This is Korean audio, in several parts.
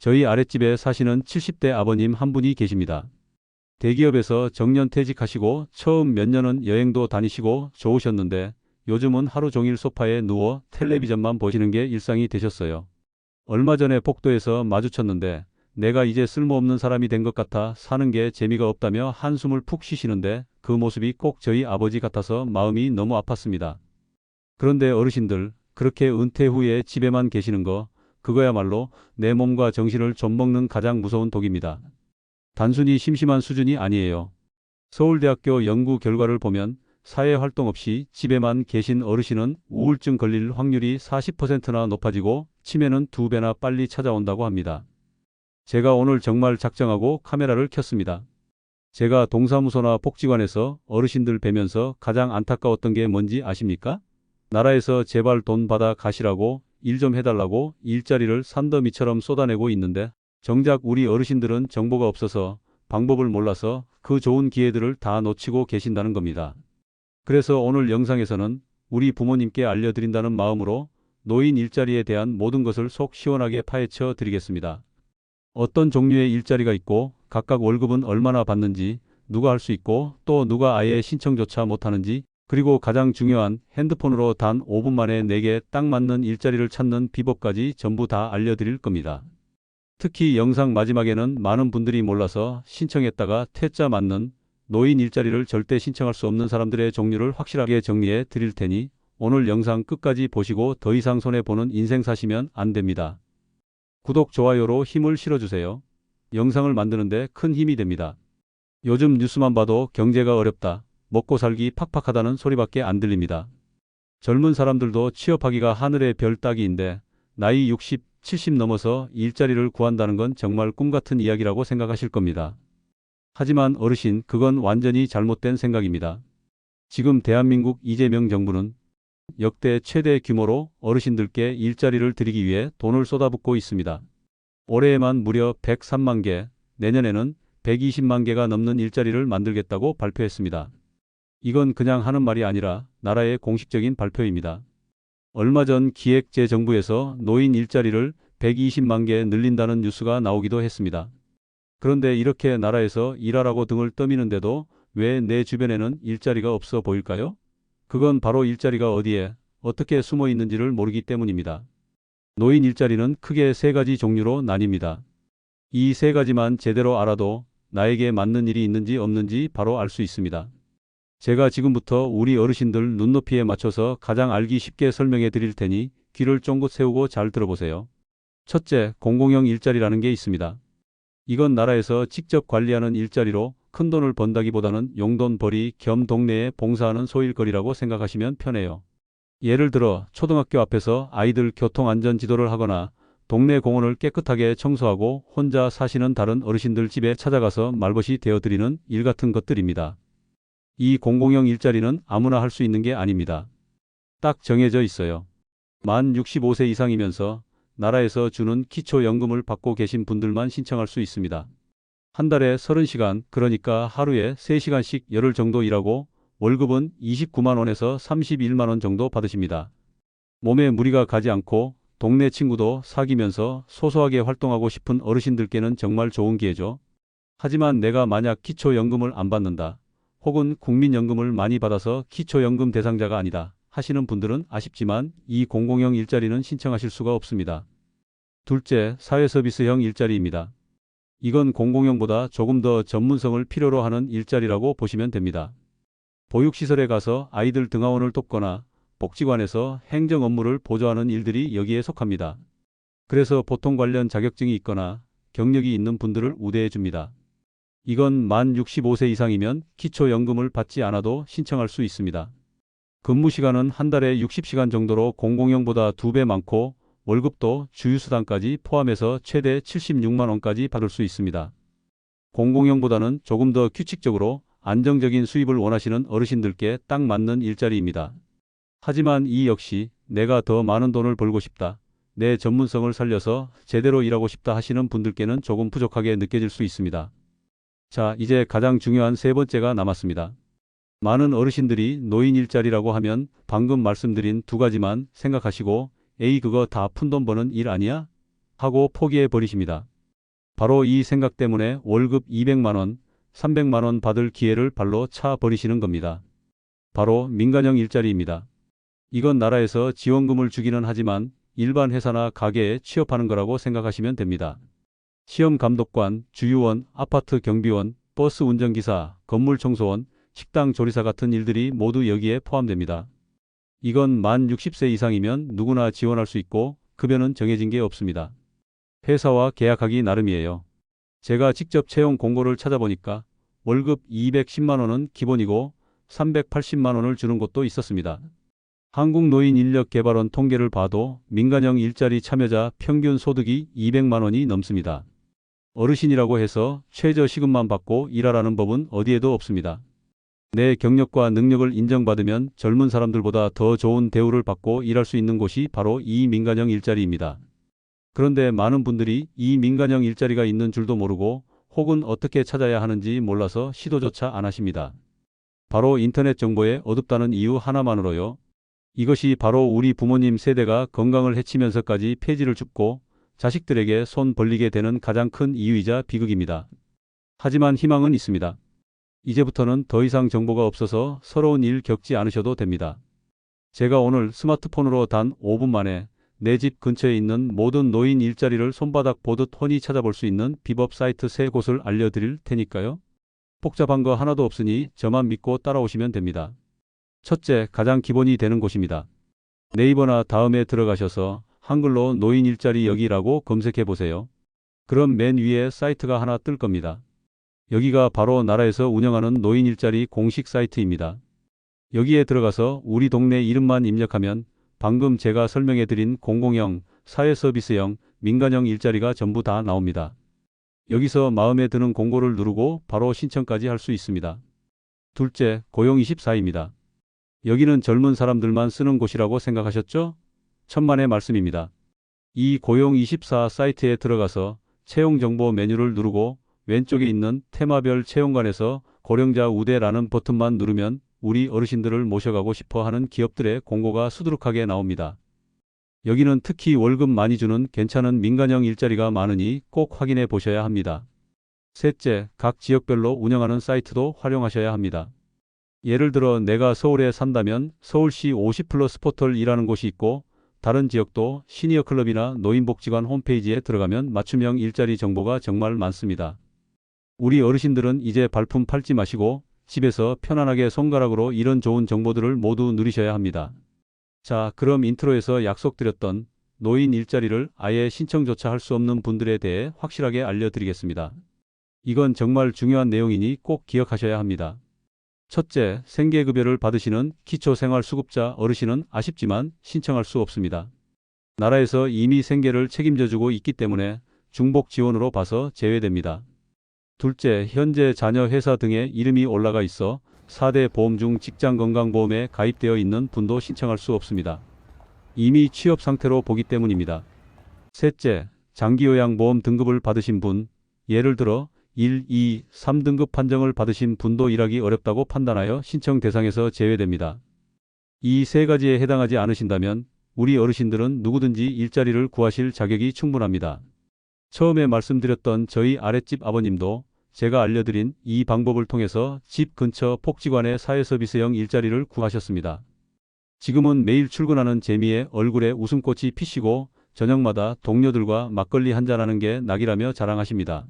저희 아랫집에 사시는 70대 아버님 한 분이 계십니다. 대기업에서 정년 퇴직하시고 처음 몇 년은 여행도 다니시고 좋으셨는데 요즘은 하루 종일 소파에 누워 텔레비전만 보시는 게 일상이 되셨어요. 얼마 전에 복도에서 마주쳤는데 내가 이제 쓸모없는 사람이 된 것 같아 사는 게 재미가 없다며 한숨을 푹 쉬시는데 그 모습이 꼭 저희 아버지 같아서 마음이 너무 아팠습니다. 그런데 어르신들, 그렇게 은퇴 후에 집에만 계시는 거, 그거야말로 내 몸과 정신을 좀먹는 가장 무서운 독입니다. 단순히 심심한 수준이 아니에요. 서울대학교 연구 결과를 보면 사회활동 없이 집에만 계신 어르신은 우울증 걸릴 확률이 40%나 높아지고 치매는 2배나 빨리 찾아온다고 합니다. 제가 오늘 정말 작정하고 카메라를 켰습니다. 제가 동사무소나 복지관에서 어르신들 뵈면서 가장 안타까웠던 게 뭔지 아십니까? 나라에서 제발 돈 받아 가시라고 일 좀 해달라고 일자리를 산더미처럼 쏟아내고 있는데 정작 우리 어르신들은 정보가 없어서 방법을 몰라서 그 좋은 기회들을 다 놓치고 계신다는 겁니다. 그래서 오늘 영상에서는 우리 부모님께 알려드린다는 마음으로 노인 일자리에 대한 모든 것을 속 시원하게 파헤쳐 드리겠습니다. 어떤 종류의 일자리가 있고 각각 월급은 얼마나 받는지, 누가 할 수 있고 또 누가 아예 신청조차 못하는지, 그리고 가장 중요한 핸드폰으로 단 5분 만에 내게 딱 맞는 일자리를 찾는 비법까지 전부 다 알려드릴 겁니다. 특히 영상 마지막에는 많은 분들이 몰라서 신청했다가 퇴짜 맞는 노인 일자리를 절대 신청할 수 없는 사람들의 종류를 확실하게 정리해 드릴 테니 오늘 영상 끝까지 보시고 더 이상 손해보는 인생 사시면 안 됩니다. 구독, 좋아요로 힘을 실어주세요. 영상을 만드는데 큰 힘이 됩니다. 요즘 뉴스만 봐도 경제가 어렵다, 먹고 살기 팍팍하다는 소리밖에 안 들립니다. 젊은 사람들도 취업하기가 하늘의 별 따기인데 나이 60, 70 넘어서 일자리를 구한다는 건 정말 꿈같은 이야기라고 생각하실 겁니다. 하지만 어르신, 그건 완전히 잘못된 생각입니다. 지금 대한민국 이재명 정부는 역대 최대 규모로 어르신들께 일자리를 드리기 위해 돈을 쏟아붓고 있습니다. 올해에만 무려 103만 개, 내년에는 120만 개가 넘는 일자리를 만들겠다고 발표했습니다. 이건 그냥 하는 말이 아니라 나라의 공식적인 발표입니다. 얼마 전 기획재정부에서 노인 일자리를 120만 개 늘린다는 뉴스가 나오기도 했습니다. 그런데 이렇게 나라에서 일하라고 등을 떠미는데도 왜 내 주변에는 일자리가 없어 보일까요? 그건 바로 일자리가 어디에, 어떻게 숨어 있는지를 모르기 때문입니다. 노인 일자리는 크게 3가지 종류로 나뉩니다. 이 3가지만 제대로 알아도 나에게 맞는 일이 있는지 없는지 바로 알 수 있습니다. 제가 지금부터 우리 어르신들 눈높이에 맞춰서 가장 알기 쉽게 설명해 드릴 테니 귀를 쫑긋 세우고 잘 들어보세요. 첫째, 공공형 일자리라는 게 있습니다. 이건 나라에서 직접 관리하는 일자리로 큰 돈을 번다기보다는 용돈벌이 겸 동네에 봉사하는 소일거리라고 생각하시면 편해요. 예를 들어 초등학교 앞에서 아이들 교통안전 지도를 하거나 동네 공원을 깨끗하게 청소하고 혼자 사시는 다른 어르신들 집에 찾아가서 말벗이 되어드리는 일 같은 것들입니다. 이 공공형 일자리는 아무나 할 수 있는 게 아닙니다. 딱 정해져 있어요. 만 65세 이상이면서 나라에서 주는 기초연금을 받고 계신 분들만 신청할 수 있습니다. 한 달에 30시간, 그러니까 하루에 3시간씩 열흘 정도 일하고 월급은 29만 원에서 31만 원 정도 받으십니다. 몸에 무리가 가지 않고 동네 친구도 사귀면서 소소하게 활동하고 싶은 어르신들께는 정말 좋은 기회죠. 하지만 내가 만약 기초연금을 안 받는다, 혹은 국민연금을 많이 받아서 기초연금 대상자가 아니다 하시는 분들은 아쉽지만 이 공공형 일자리는 신청하실 수가 없습니다. 둘째, 사회서비스형 일자리입니다. 이건 공공형보다 조금 더 전문성을 필요로 하는 일자리라고 보시면 됩니다. 보육시설에 가서 아이들 등하원을 돕거나 복지관에서 행정 업무를 보조하는 일들이 여기에 속합니다. 그래서 보통 관련 자격증이 있거나 경력이 있는 분들을 우대해 줍니다. 이건 만 65세 이상이면 기초연금을 받지 않아도 신청할 수 있습니다. 근무 시간은 한 달에 60시간 정도로 공공형보다 2배 많고 월급도 주휴수당까지 포함해서 최대 76만 원까지 받을 수 있습니다. 공공형보다는 조금 더 규칙적으로 안정적인 수입을 원하시는 어르신들께 딱 맞는 일자리입니다. 하지만 이 역시 내가 더 많은 돈을 벌고 싶다, 내 전문성을 살려서 제대로 일하고 싶다 하시는 분들께는 조금 부족하게 느껴질 수 있습니다. 자, 이제 가장 중요한 3번째가 남았습니다. 많은 어르신들이 노인 일자리라고 하면 방금 말씀드린 2가지만 생각하시고 에이, 그거 다 푼돈 버는 일 아니야? 하고 포기해 버리십니다. 바로 이 생각 때문에 월급 200만 원, 300만 원 받을 기회를 발로 차 버리시는 겁니다. 바로 민간형 일자리입니다. 이건 나라에서 지원금을 주기는 하지만 일반 회사나 가게에 취업하는 거라고 생각하시면 됩니다. 시험 감독관, 주유원, 아파트 경비원, 버스 운전기사, 건물 청소원, 식당 조리사 같은 일들이 모두 여기에 포함됩니다. 이건 만 60세 이상이면 누구나 지원할 수 있고 급여는 정해진 게 없습니다. 회사와 계약하기 나름이에요. 제가 직접 채용 공고를 찾아보니까 월급 210만 원은 기본이고 380만 원을 주는 곳도 있었습니다. 한국노인인력개발원 통계를 봐도 민간형 일자리 참여자 평균 소득이 200만 원이 넘습니다. 어르신이라고 해서 최저시급만 받고 일하라는 법은 어디에도 없습니다. 내 경력과 능력을 인정받으면 젊은 사람들보다 더 좋은 대우를 받고 일할 수 있는 곳이 바로 이 민간형 일자리입니다. 그런데 많은 분들이 이 민간형 일자리가 있는 줄도 모르고 혹은 어떻게 찾아야 하는지 몰라서 시도조차 안 하십니다. 바로 인터넷 정보에 어둡다는 이유 하나만으로요. 이것이 바로 우리 부모님 세대가 건강을 해치면서까지 폐지를 줍고 자식들에게 손 벌리게 되는 가장 큰 이유이자 비극입니다. 하지만 희망은 있습니다. 이제부터는 더 이상 정보가 없어서 서러운 일 겪지 않으셔도 됩니다. 제가 오늘 스마트폰으로 단 5분 만에 내 집 근처에 있는 모든 노인 일자리를 손바닥 보듯 훤히 찾아볼 수 있는 비법 사이트 3곳을 알려드릴 테니까요. 복잡한 거 하나도 없으니 저만 믿고 따라오시면 됩니다. 첫째, 가장 기본이 되는 곳입니다. 네이버나 다음에 들어가셔서 한글로 노인 일자리 여기라고 검색해 보세요. 그럼 맨 위에 사이트가 하나 뜰 겁니다. 여기가 바로 나라에서 운영하는 노인 일자리 공식 사이트입니다. 여기에 들어가서 우리 동네 이름만 입력하면 방금 제가 설명해 드린 공공형, 사회서비스형, 민간형 일자리가 전부 다 나옵니다. 여기서 마음에 드는 공고를 누르고 바로 신청까지 할 수 있습니다. 둘째, 고용24입니다. 여기는 젊은 사람들만 쓰는 곳이라고 생각하셨죠? 천만의 말씀입니다. 이 고용24 사이트에 들어가서 채용 정보 메뉴를 누르고 왼쪽에 있는 테마별 채용관에서 고령자 우대라는 버튼만 누르면 우리 어르신들을 모셔가고 싶어 하는 기업들의 공고가 수두룩하게 나옵니다. 여기는 특히 월급 많이 주는 괜찮은 민간형 일자리가 많으니 꼭 확인해 보셔야 합니다. 셋째, 각 지역별로 운영하는 사이트도 활용하셔야 합니다. 예를 들어 내가 서울에 산다면 서울시 50플러스 포털이라는 곳이 있고 다른 지역도 시니어 클럽이나 노인복지관 홈페이지에 들어가면 맞춤형 일자리 정보가 정말 많습니다. 우리 어르신들은 이제 발품 팔지 마시고 집에서 편안하게 손가락으로 이런 좋은 정보들을 모두 누리셔야 합니다. 자, 그럼 인트로에서 약속드렸던 노인 일자리를 아예 신청조차 할 수 없는 분들에 대해 확실하게 알려드리겠습니다. 이건 정말 중요한 내용이니 꼭 기억하셔야 합니다. 첫째, 생계급여를 받으시는 기초생활수급자 어르신은 아쉽지만 신청할 수 없습니다. 나라에서 이미 생계를 책임져주고 있기 때문에 중복 지원으로 봐서 제외됩니다. 둘째, 현재 자녀 회사 등의 이름이 올라가 있어 4대 보험 중 직장건강보험에 가입되어 있는 분도 신청할 수 없습니다. 이미 취업 상태로 보기 때문입니다. 셋째, 장기요양보험 등급을 받으신 분, 예를 들어 1, 2, 3등급 판정을 받으신 분도 일하기 어렵다고 판단하여 신청 대상에서 제외됩니다. 이 세 가지에 해당하지 않으신다면 우리 어르신들은 누구든지 일자리를 구하실 자격이 충분합니다. 처음에 말씀드렸던 저희 아랫집 아버님도 제가 알려드린 이 방법을 통해서 집 근처 복지관의 사회서비스형 일자리를 구하셨습니다. 지금은 매일 출근하는 재미에 얼굴에 웃음꽃이 피시고 저녁마다 동료들과 막걸리 한잔하는 게 낙이라며 자랑하십니다.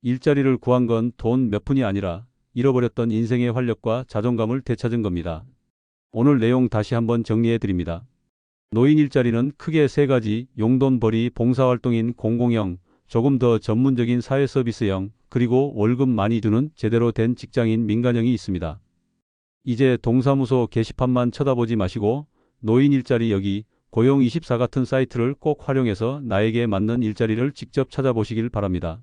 일자리를 구한 건 돈 몇 푼이 아니라 잃어버렸던 인생의 활력과 자존감을 되찾은 겁니다. 오늘 내용 다시 한번 정리해 드립니다. 노인 일자리는 크게 세 가지 용돈벌이 봉사활동인 공공형, 조금 더 전문적인 사회서비스형, 그리고 월급 많이 주는 제대로 된 직장인 민간형이 있습니다. 이제 동사무소 게시판만 쳐다보지 마시고 노인 일자리 여기 고용24 같은 사이트를 꼭 활용해서 나에게 맞는 일자리를 직접 찾아보시길 바랍니다.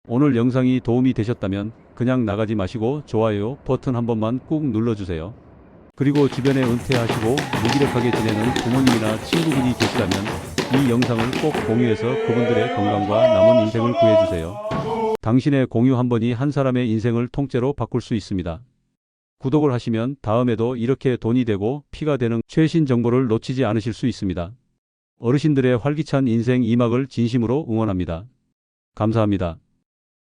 오늘 영상이 도움이 되셨다면 그냥 나가지 마시고 좋아요 버튼 한 번만 꾹 눌러주세요. 그리고 주변에 은퇴하시고 무기력하게 지내는 부모님이나 친구분이 계시다면 이 영상을 꼭 공유해서 그분들의 건강과 남은 인생을 구해주세요. 당신의 공유 한 번이 한 사람의 인생을 통째로 바꿀 수 있습니다. 구독을 하시면 다음에도 이렇게 돈이 되고 피가 되는 최신 정보를 놓치지 않으실 수 있습니다. 어르신들의 활기찬 인생 2막을 진심으로 응원합니다. 감사합니다.